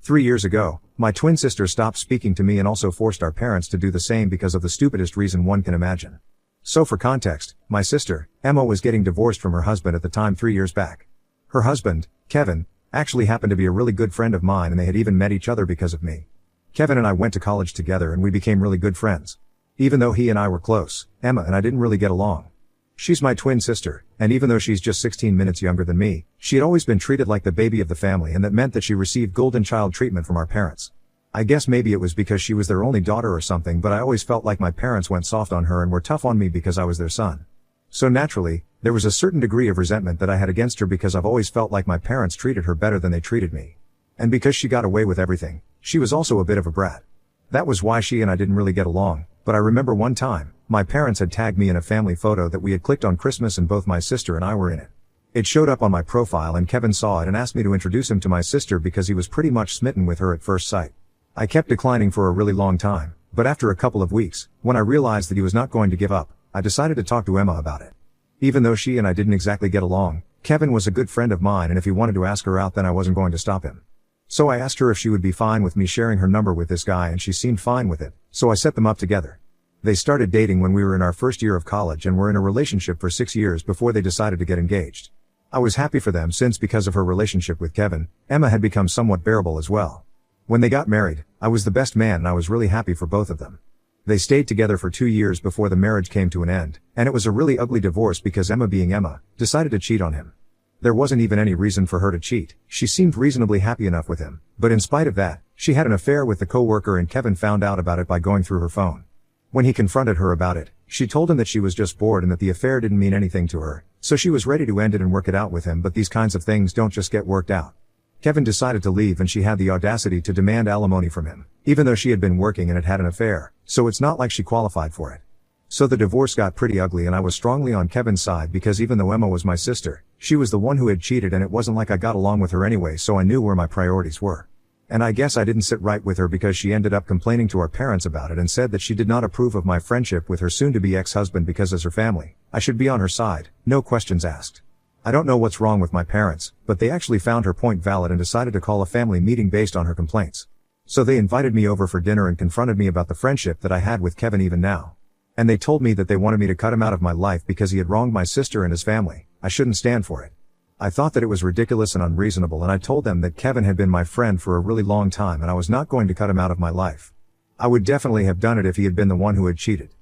3 years ago, my twin sister stopped speaking to me and also forced our parents to do the same because of the stupidest reason one can imagine. So for context, my sister, Emma, was getting divorced from her husband at the time 3 years back. Her husband, Kevin, actually happened to be a really good friend of mine and they had even met each other because of me. Kevin and I went to college together and we became really good friends. Even though he and I were close, Emma and I didn't really get along. She's my twin sister, and even though she's just 16 minutes younger than me, she had always been treated like the baby of the family, and that meant that she received golden child treatment from our parents. I guess maybe it was because she was their only daughter or something, but I always felt like my parents went soft on her and were tough on me because I was their son. So naturally, there was a certain degree of resentment that I had against her because I've always felt like my parents treated her better than they treated me. And because she got away with everything, she was also a bit of a brat. That was why she and I didn't really get along, but I remember one time, my parents had tagged me in a family photo that we had clicked on Christmas and both my sister and I were in it. It showed up on my profile and Kevin saw it and asked me to introduce him to my sister because he was pretty much smitten with her at first sight. I kept declining for a really long time, but after a couple of weeks, when I realized that he was not going to give up, I decided to talk to Emma about it. Even though she and I didn't exactly get along, Kevin was a good friend of mine and if he wanted to ask her out then I wasn't going to stop him. So I asked her if she would be fine with me sharing her number with this guy and she seemed fine with it, so I set them up together. They started dating when we were in our first year of college and were in a relationship for 6 years before they decided to get engaged. I was happy for them since because of her relationship with Kevin, Emma had become somewhat bearable as well. When they got married, I was the best man and I was really happy for both of them. They stayed together for 2 years before the marriage came to an end, and it was a really ugly divorce because Emma, being Emma, decided to cheat on him. There wasn't even any reason for her to cheat, she seemed reasonably happy enough with him, but in spite of that, she had an affair with the coworker and Kevin found out about it by going through her phone. When he confronted her about it, she told him that she was just bored and that the affair didn't mean anything to her, so she was ready to end it and work it out with him, but these kinds of things don't just get worked out. Kevin decided to leave and she had the audacity to demand alimony from him, even though she had been working and had an affair, so it's not like she qualified for it. So the divorce got pretty ugly and I was strongly on Kevin's side because even though Emma was my sister, she was the one who had cheated and it wasn't like I got along with her anyway, so I knew where my priorities were. And I guess I didn't sit right with her because she ended up complaining to our parents about it and said that she did not approve of my friendship with her soon-to-be ex-husband because as her family, I should be on her side, no questions asked. I don't know what's wrong with my parents, but they actually found her point valid and decided to call a family meeting based on her complaints. So they invited me over for dinner and confronted me about the friendship that I had with Kevin even now. And they told me that they wanted me to cut him out of my life because he had wronged my sister and his family. I shouldn't stand for it. I thought that it was ridiculous and unreasonable and I told them that Kevin had been my friend for a really long time and I was not going to cut him out of my life. I would definitely have done it if he had been the one who had cheated.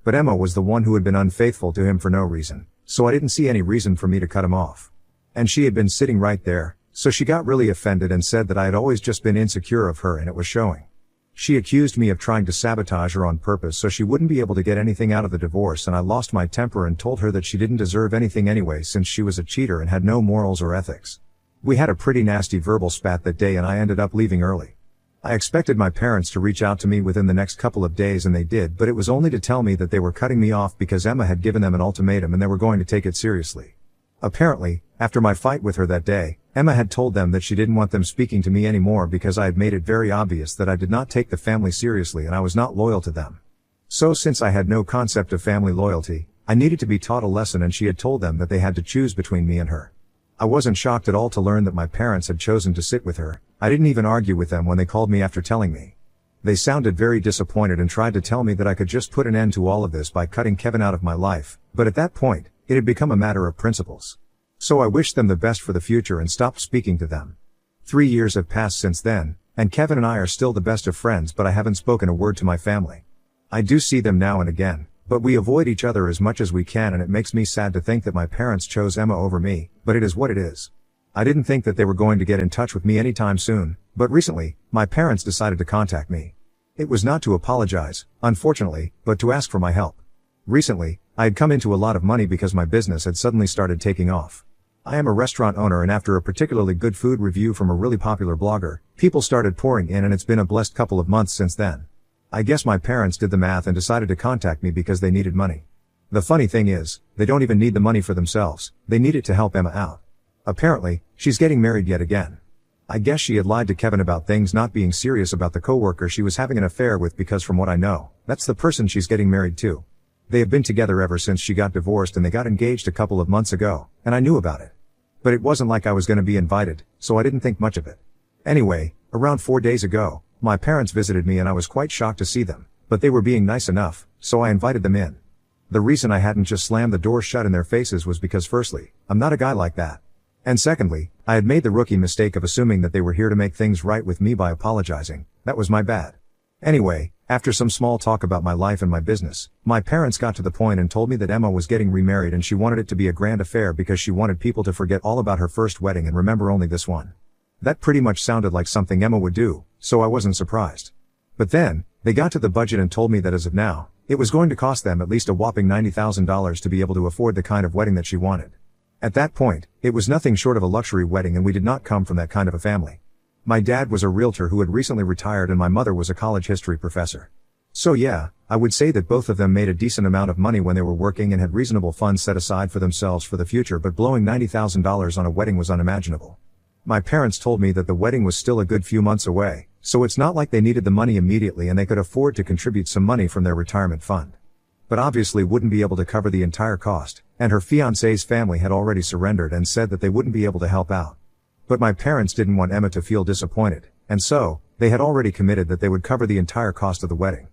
But Emma was the one who had been unfaithful to him for no reason, so I didn't see any reason for me to cut him off. And she had been sitting right there, so she got really offended and said that I had always just been insecure of her and it was showing. She accused me of trying to sabotage her on purpose so she wouldn't be able to get anything out of the divorce, and I lost my temper and told her that she didn't deserve anything anyway since she was a cheater and had no morals or ethics. We had a pretty nasty verbal spat that day and I ended up leaving early. I expected my parents to reach out to me within the next couple of days and they did, but it was only to tell me that they were cutting me off because Emma had given them an ultimatum and they were going to take it seriously. Apparently, after my fight with her that day, Emma had told them that she didn't want them speaking to me anymore because I had made it very obvious that I did not take the family seriously and I was not loyal to them. So since I had no concept of family loyalty, I needed to be taught a lesson and she had told them that they had to choose between me and her. I wasn't shocked at all to learn that my parents had chosen to sit with her. I didn't even argue with them when they called me after telling me. They sounded very disappointed and tried to tell me that I could just put an end to all of this by cutting Kevin out of my life, but at that point, it had become a matter of principles. So I wished them the best for the future and stopped speaking to them. 3 years have passed since then, and Kevin and I are still the best of friends, but I haven't spoken a word to my family. I do see them now and again, but we avoid each other as much as we can and it makes me sad to think that my parents chose Emma over me, but it is what it is. I didn't think that they were going to get in touch with me anytime soon, but recently, my parents decided to contact me. It was not to apologize, unfortunately, but to ask for my help. Recently, I had come into a lot of money because my business had suddenly started taking off. I am a restaurant owner and after a particularly good food review from a really popular blogger, people started pouring in and it's been a blessed couple of months since then. I guess my parents did the math and decided to contact me because they needed money. The funny thing is, they don't even need the money for themselves, they need it to help Emma out. Apparently, she's getting married yet again. I guess she had lied to Kevin about things not being serious about the coworker she was having an affair with because from what I know, that's the person she's getting married to. They have been together ever since she got divorced and they got engaged a couple of months ago, and I knew about it. But it wasn't like I was going to be invited, so I didn't think much of it. Anyway, Around 4 days ago, my parents visited me and I was quite shocked to see them, but they were being nice enough, so I invited them in. The reason I hadn't just slammed the door shut in their faces was because firstly, I'm not a guy like that. And secondly, I had made the rookie mistake of assuming that they were here to make things right with me by apologizing. That was my bad. Anyway, after some small talk about my life and my business, my parents got to the point and told me that Emma was getting remarried and she wanted it to be a grand affair because she wanted people to forget all about her first wedding and remember only this one. That pretty much sounded like something Emma would do, so I wasn't surprised. But then, they got to the budget and told me that as of now, it was going to cost them at least a whopping $90,000 to be able to afford the kind of wedding that she wanted. At that point, it was nothing short of a luxury wedding and we did not come from that kind of a family. My dad was a realtor who had recently retired and my mother was a college history professor. So yeah, I would say that both of them made a decent amount of money when they were working and had reasonable funds set aside for themselves for the future, but blowing $90,000 on a wedding was unimaginable. My parents told me that the wedding was still a good few months away, so it's not like they needed the money immediately and they could afford to contribute some money from their retirement fund. But obviously wouldn't be able to cover the entire cost, and her fiancé's family had already surrendered and said that they wouldn't be able to help out. But my parents didn't want Emma to feel disappointed, and so, they had already committed that they would cover the entire cost of the wedding.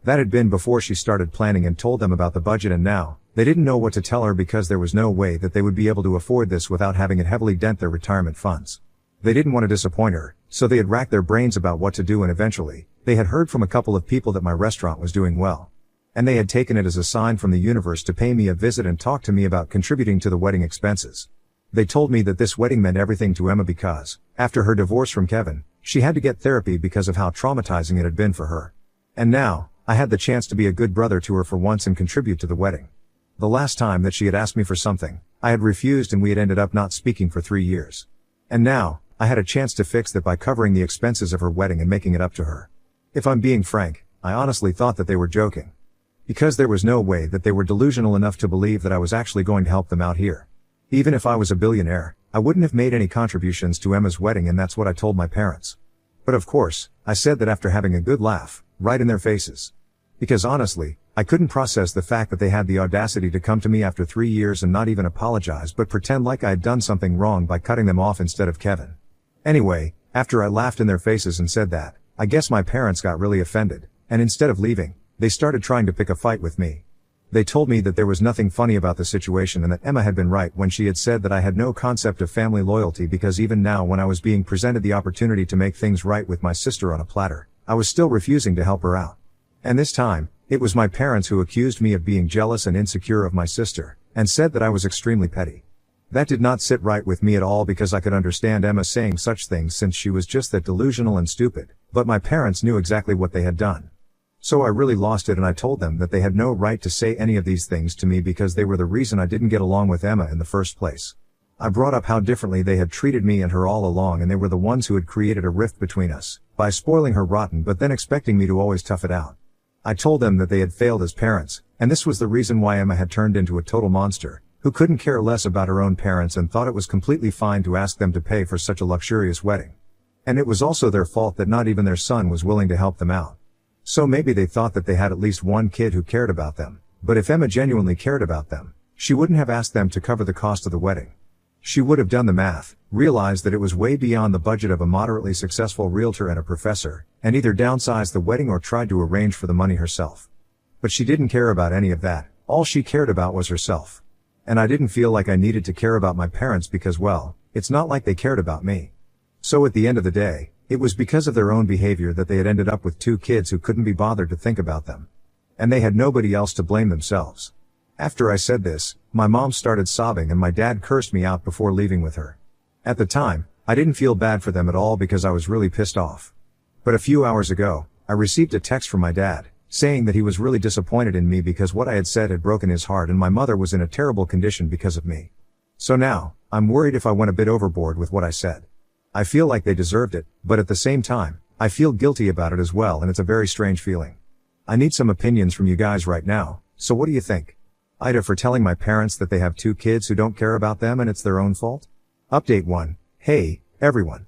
That had been before she started planning and told them about the budget, and now, they didn't know what to tell her because there was no way that they would be able to afford this without having it heavily dent their retirement funds. They didn't want to disappoint her, so they had racked their brains about what to do, and eventually, they had heard from a couple of people that my restaurant was doing well. And they had taken it as a sign from the universe to pay me a visit and talk to me about contributing to the wedding expenses. They told me that this wedding meant everything to Emma because, after her divorce from Kevin, she had to get therapy because of how traumatizing it had been for her. And now, I had the chance to be a good brother to her for once and contribute to the wedding. The last time that she had asked me for something, I had refused and we had ended up not speaking for 3 years. And now, I had a chance to fix that by covering the expenses of her wedding and making it up to her. If I'm being frank, I honestly thought that they were joking. Because there was no way that they were delusional enough to believe that I was actually going to help them out here. Even if I was a billionaire, I wouldn't have made any contributions to Emma's wedding, and that's what I told my parents. But of course, I said that after having a good laugh, right in their faces. Because honestly, I couldn't process the fact that they had the audacity to come to me after 3 years and not even apologize but pretend like I had done something wrong by cutting them off instead of Kevin. Anyway, after I laughed in their faces and said that, I guess my parents got really offended, and instead of leaving, they started trying to pick a fight with me. They told me that there was nothing funny about the situation and that Emma had been right when she had said that I had no concept of family loyalty, because even now when I was being presented the opportunity to make things right with my sister on a platter, I was still refusing to help her out. And this time, it was my parents who accused me of being jealous and insecure of my sister, and said that I was extremely petty. That did not sit right with me at all because I could understand Emma saying such things since she was just that delusional and stupid, but my parents knew exactly what they had done. So I really lost it and I told them that they had no right to say any of these things to me because they were the reason I didn't get along with Emma in the first place. I brought up how differently they had treated me and her all along, and they were the ones who had created a rift between us, by spoiling her rotten but then expecting me to always tough it out. I told them that they had failed as parents, and this was the reason why Emma had turned into a total monster, who couldn't care less about her own parents and thought it was completely fine to ask them to pay for such a luxurious wedding. And it was also their fault that not even their son was willing to help them out. So maybe they thought that they had at least one kid who cared about them, but if Emma genuinely cared about them, she wouldn't have asked them to cover the cost of the wedding. She would have done the math, realized that it was way beyond the budget of a moderately successful realtor and a professor, and either downsized the wedding or tried to arrange for the money herself. But she didn't care about any of that, all she cared about was herself. And I didn't feel like I needed to care about my parents because, well, it's not like they cared about me. So at the end of the day, it was because of their own behavior that they had ended up with 2 kids who couldn't be bothered to think about them. And they had nobody else to blame themselves. After I said this, my mom started sobbing and my dad cursed me out before leaving with her. At the time, I didn't feel bad for them at all because I was really pissed off. But a few hours ago, I received a text from my dad, saying that he was really disappointed in me because what I had said had broken his heart and my mother was in a terrible condition because of me. So now, I'm worried if I went a bit overboard with what I said. I feel like they deserved it, but at the same time, I feel guilty about it as well, and it's a very strange feeling. I need some opinions from you guys right now, so what do you think? Ida for telling my parents that they have 2 kids who don't care about them and it's their own fault? Update 1. Hey, everyone.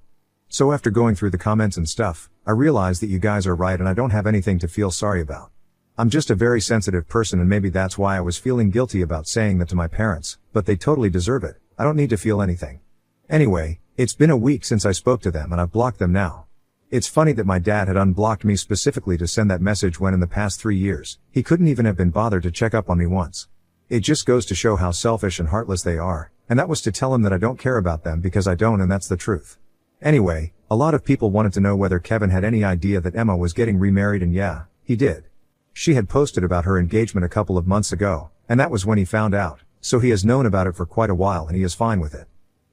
So after going through the comments and stuff, I realized that you guys are right and I don't have anything to feel sorry about. I'm just a very sensitive person and maybe that's why I was feeling guilty about saying that to my parents, but they totally deserve it. I don't need to feel anything. Anyway, it's been a week since I spoke to them and I've blocked them now. It's funny that my dad had unblocked me specifically to send that message when in the past 3 years, he couldn't even have been bothered to check up on me once. It just goes to show how selfish and heartless they are, and that was to tell him that I don't care about them because I don't, and that's the truth. Anyway, a lot of people wanted to know whether Kevin had any idea that Emma was getting remarried, and yeah, he did. She had posted about her engagement a couple of months ago, and that was when he found out, so he has known about it for quite a while and he is fine with it.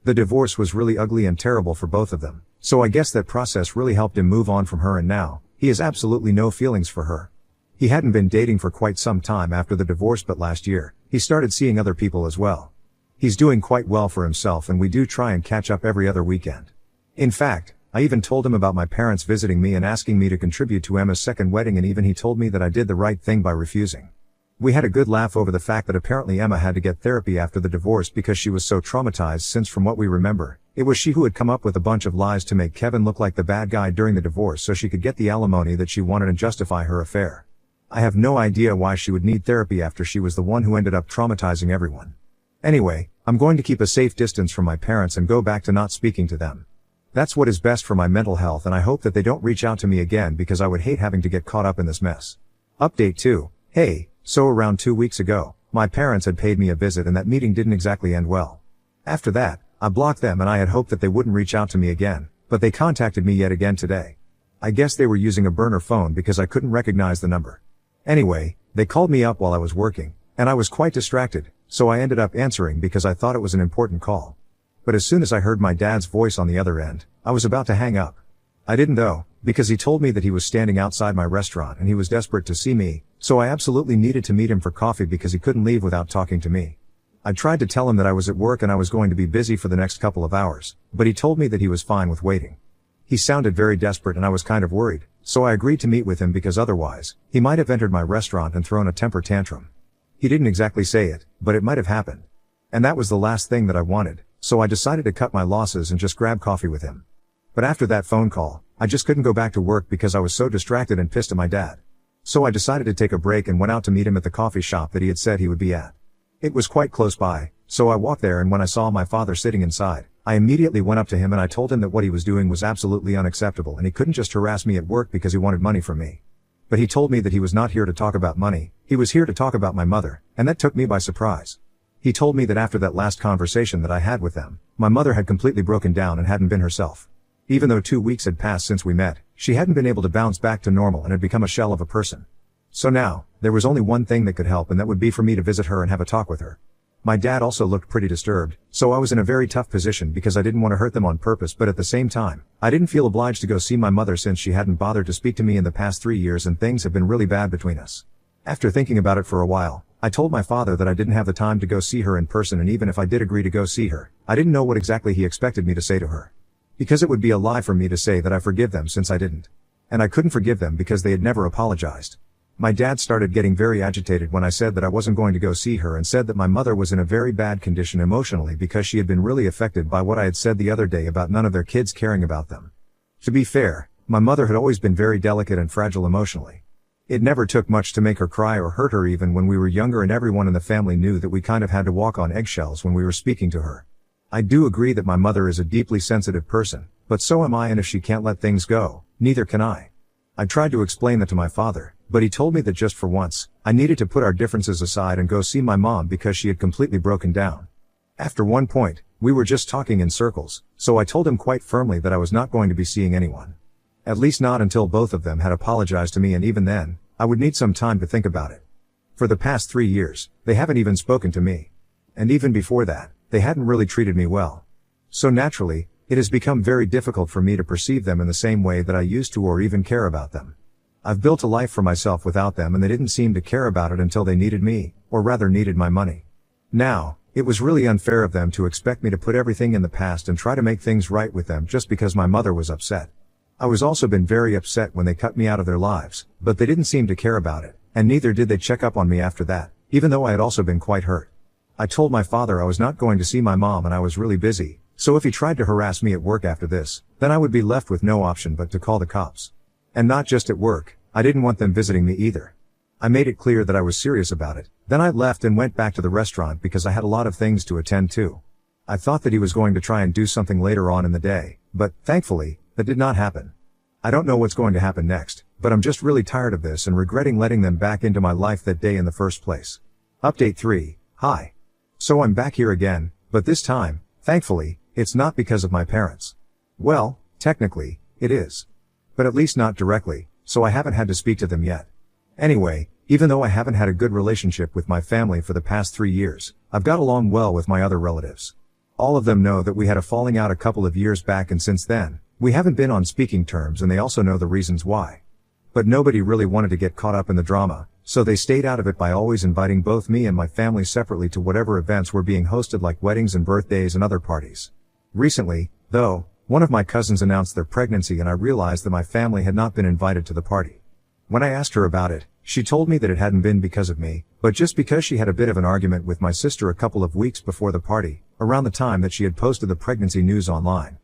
The divorce was really ugly and terrible for both of them, so I guess that process really helped him move on from her, and now, he has absolutely no feelings for her. He hadn't been dating for quite some time after the divorce, but last year, he started seeing other people as well. He's doing quite well for himself, and we do try and catch up every other weekend. In fact, I even told him about my parents visiting me and asking me to contribute to Emma's second wedding, and even he told me that I did the right thing by refusing. We had a good laugh over the fact that apparently Emma had to get therapy after the divorce because she was so traumatized, since from what we remember, it was she who had come up with a bunch of lies to make Kevin look like the bad guy during the divorce so she could get the alimony that she wanted and justify her affair. I have no idea why she would need therapy after she was the one who ended up traumatizing everyone. Anyway, I'm going to keep a safe distance from my parents and go back to not speaking to them. That's what is best for my mental health, and I hope that they don't reach out to me again because I would hate having to get caught up in this mess. Update 2. Hey, so around 2 weeks ago, my parents had paid me a visit and that meeting didn't exactly end well. After that, I blocked them and I had hoped that they wouldn't reach out to me again, but they contacted me yet again today. I guess they were using a burner phone because I couldn't recognize the number. Anyway, they called me up while I was working, and I was quite distracted, so I ended up answering because I thought it was an important call. But as soon as I heard my dad's voice on the other end, I was about to hang up. I didn't though, because he told me that he was standing outside my restaurant and he was desperate to see me, so I absolutely needed to meet him for coffee because he couldn't leave without talking to me. I tried to tell him that I was at work and I was going to be busy for the next couple of hours, but he told me that he was fine with waiting. He sounded very desperate and I was kind of worried, so I agreed to meet with him because otherwise, he might have entered my restaurant and thrown a temper tantrum. He didn't exactly say it, but it might have happened. And that was the last thing that I wanted, so I decided to cut my losses and just grab coffee with him. But after that phone call, I just couldn't go back to work because I was so distracted and pissed at my dad. So I decided to take a break and went out to meet him at the coffee shop that he had said he would be at. It was quite close by, so I walked there, and when I saw my father sitting inside, I immediately went up to him and I told him that what he was doing was absolutely unacceptable and he couldn't just harass me at work because he wanted money from me. But he told me that he was not here to talk about money, he was here to talk about my mother, and that took me by surprise. He told me that after that last conversation that I had with them, my mother had completely broken down and hadn't been herself. Even though 2 weeks had passed since we met, she hadn't been able to bounce back to normal and had become a shell of a person. So now, there was only one thing that could help, and that would be for me to visit her and have a talk with her. My dad also looked pretty disturbed, so I was in a very tough position because I didn't want to hurt them on purpose, but at the same time, I didn't feel obliged to go see my mother since she hadn't bothered to speak to me in the past 3 years and things have been really bad between us. After thinking about it for a while, I told my father that I didn't have the time to go see her in person, and even if I did agree to go see her, I didn't know what exactly he expected me to say to her. Because it would be a lie for me to say that I forgive them since I didn't. And I couldn't forgive them because they had never apologized. My dad started getting very agitated when I said that I wasn't going to go see her and said that my mother was in a very bad condition emotionally because she had been really affected by what I had said the other day about none of their kids caring about them. To be fair, my mother had always been very delicate and fragile emotionally. It never took much to make her cry or hurt her even when we were younger, and everyone in the family knew that we kind of had to walk on eggshells when we were speaking to her. I do agree that my mother is a deeply sensitive person, but so am I, and if she can't let things go, neither can I. I tried to explain that to my father, but he told me that just for once, I needed to put our differences aside and go see my mom because she had completely broken down. After one point, we were just talking in circles, so I told him quite firmly that I was not going to be seeing anyone. At least not until both of them had apologized to me, and even then, I would need some time to think about it. For the past 3 years, they haven't even spoken to me. And even before that, they hadn't really treated me well. So naturally, it has become very difficult for me to perceive them in the same way that I used to or even care about them. I've built a life for myself without them, and they didn't seem to care about it until they needed me, or rather needed my money. Now, it was really unfair of them to expect me to put everything in the past and try to make things right with them just because my mother was upset. I was also been very upset when they cut me out of their lives, but they didn't seem to care about it, and neither did they check up on me after that, even though I had also been quite hurt. I told my father I was not going to see my mom and I was really busy, so if he tried to harass me at work after this, then I would be left with no option but to call the cops. And not just at work, I didn't want them visiting me either. I made it clear that I was serious about it, then I left and went back to the restaurant because I had a lot of things to attend to. I thought that he was going to try and do something later on in the day, but, thankfully, that did not happen. I don't know what's going to happen next, but I'm just really tired of this and regretting letting them back into my life that day in the first place. Update 3. Hi. So I'm back here again, but this time, thankfully, it's not because of my parents. Well, technically, it is. But at least not directly, so I haven't had to speak to them yet. Anyway, even though I haven't had a good relationship with my family for the past 3 years, I've got along well with my other relatives. All of them know that we had a falling out a couple of years back, and since then, we haven't been on speaking terms, and they also know the reasons why. But nobody really wanted to get caught up in the drama, so they stayed out of it by always inviting both me and my family separately to whatever events were being hosted, like weddings and birthdays and other parties. Recently, though, one of my cousins announced their pregnancy, and I realized that my family had not been invited to the party. When I asked her about it, she told me that it hadn't been because of me, but just because she had a bit of an argument with my sister a couple of weeks before the party, around the time that she had posted the pregnancy news online.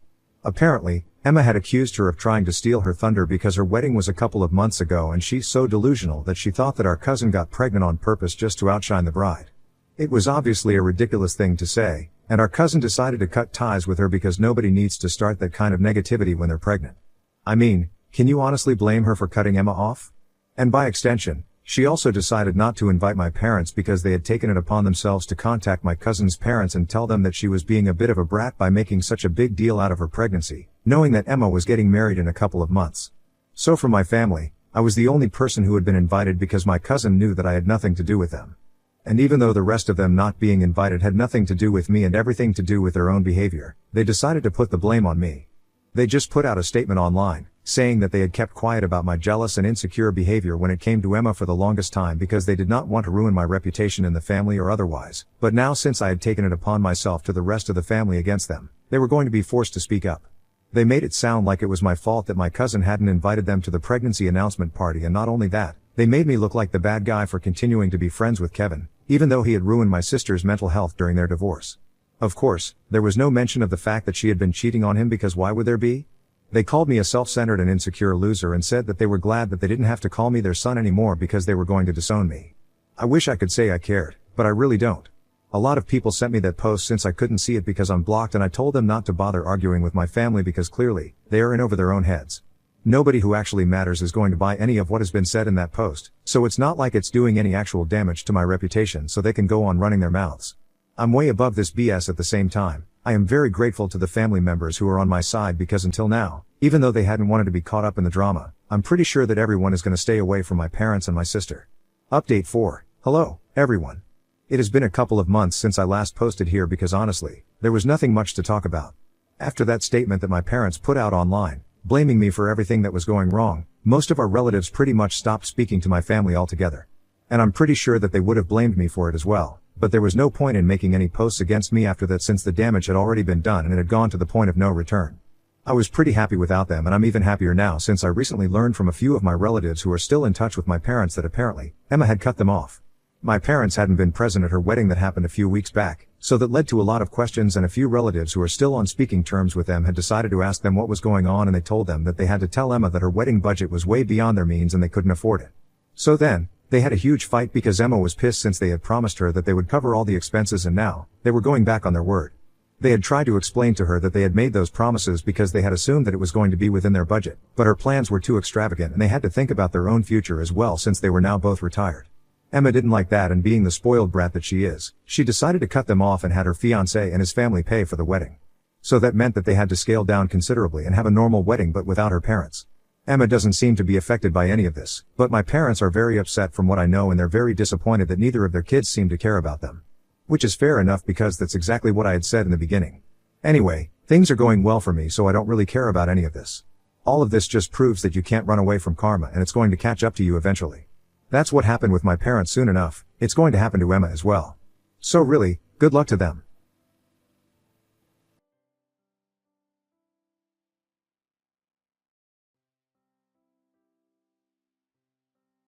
Apparently, Emma had accused her of trying to steal her thunder because her wedding was a couple of months ago, and she's so delusional that she thought that our cousin got pregnant on purpose just to outshine the bride. It was obviously a ridiculous thing to say, and our cousin decided to cut ties with her because nobody needs to start that kind of negativity when they're pregnant. I mean, can you honestly blame her for cutting Emma off? And by extension, she also decided not to invite my parents because they had taken it upon themselves to contact my cousin's parents and tell them that she was being a bit of a brat by making such a big deal out of her pregnancy, knowing that Emma was getting married in a couple of months. So for my family, I was the only person who had been invited because my cousin knew that I had nothing to do with them. And even though the rest of them not being invited had nothing to do with me and everything to do with their own behavior, they decided to put the blame on me. They just put out a statement online, saying that they had kept quiet about my jealous and insecure behavior when it came to Emma for the longest time because they did not want to ruin my reputation in the family or otherwise, but now since I had taken it upon myself to the rest of the family against them, they were going to be forced to speak up. They made it sound like it was my fault that my cousin hadn't invited them to the pregnancy announcement party, and not only that, they made me look like the bad guy for continuing to be friends with Kevin, even though he had ruined my sister's mental health during their divorce. Of course, there was no mention of the fact that she had been cheating on him, because why would there be? They called me a self-centered and insecure loser and said that they were glad that they didn't have to call me their son anymore because they were going to disown me. I wish I could say I cared, but I really don't. A lot of people sent me that post since I couldn't see it because I'm blocked, and I told them not to bother arguing with my family because clearly, they are in over their own heads. Nobody who actually matters is going to buy any of what has been said in that post, so it's not like it's doing any actual damage to my reputation, so they can go on running their mouths. I'm way above this BS. At the same time, I am very grateful to the family members who are on my side because until now, even though they hadn't wanted to be caught up in the drama, I'm pretty sure that everyone is going to stay away from my parents and my sister. Update 4. Hello, everyone. It has been a couple of months since I last posted here because honestly, there was nothing much to talk about. After that statement that my parents put out online, blaming me for everything that was going wrong, most of our relatives pretty much stopped speaking to my family altogether. And I'm pretty sure that they would have blamed me for it as well, but there was no point in making any posts against me after that since the damage had already been done and it had gone to the point of no return. I was pretty happy without them, and I'm even happier now since I recently learned from a few of my relatives who are still in touch with my parents that apparently, Emma had cut them off. My parents hadn't been present at her wedding that happened a few weeks back, so that led to a lot of questions, and a few relatives who are still on speaking terms with them had decided to ask them what was going on, and they told them that they had to tell Emma that her wedding budget was way beyond their means and they couldn't afford it. So then, they had a huge fight because Emma was pissed since they had promised her that they would cover all the expenses, and now, they were going back on their word. They had tried to explain to her that they had made those promises because they had assumed that it was going to be within their budget, but her plans were too extravagant and they had to think about their own future as well since they were now both retired. Emma didn't like that, and being the spoiled brat that she is, she decided to cut them off and had her fiancé and his family pay for the wedding. So that meant that they had to scale down considerably and have a normal wedding but without her parents. Emma doesn't seem to be affected by any of this, but my parents are very upset from what I know, and they're very disappointed that neither of their kids seem to care about them. Which is fair enough because that's exactly what I had said in the beginning. Anyway, things are going well for me, so I don't really care about any of this. All of this just proves that you can't run away from karma, and it's going to catch up to you eventually. That's what happened with my parents soon enough, it's going to happen to Emma as well. So really, good luck to them.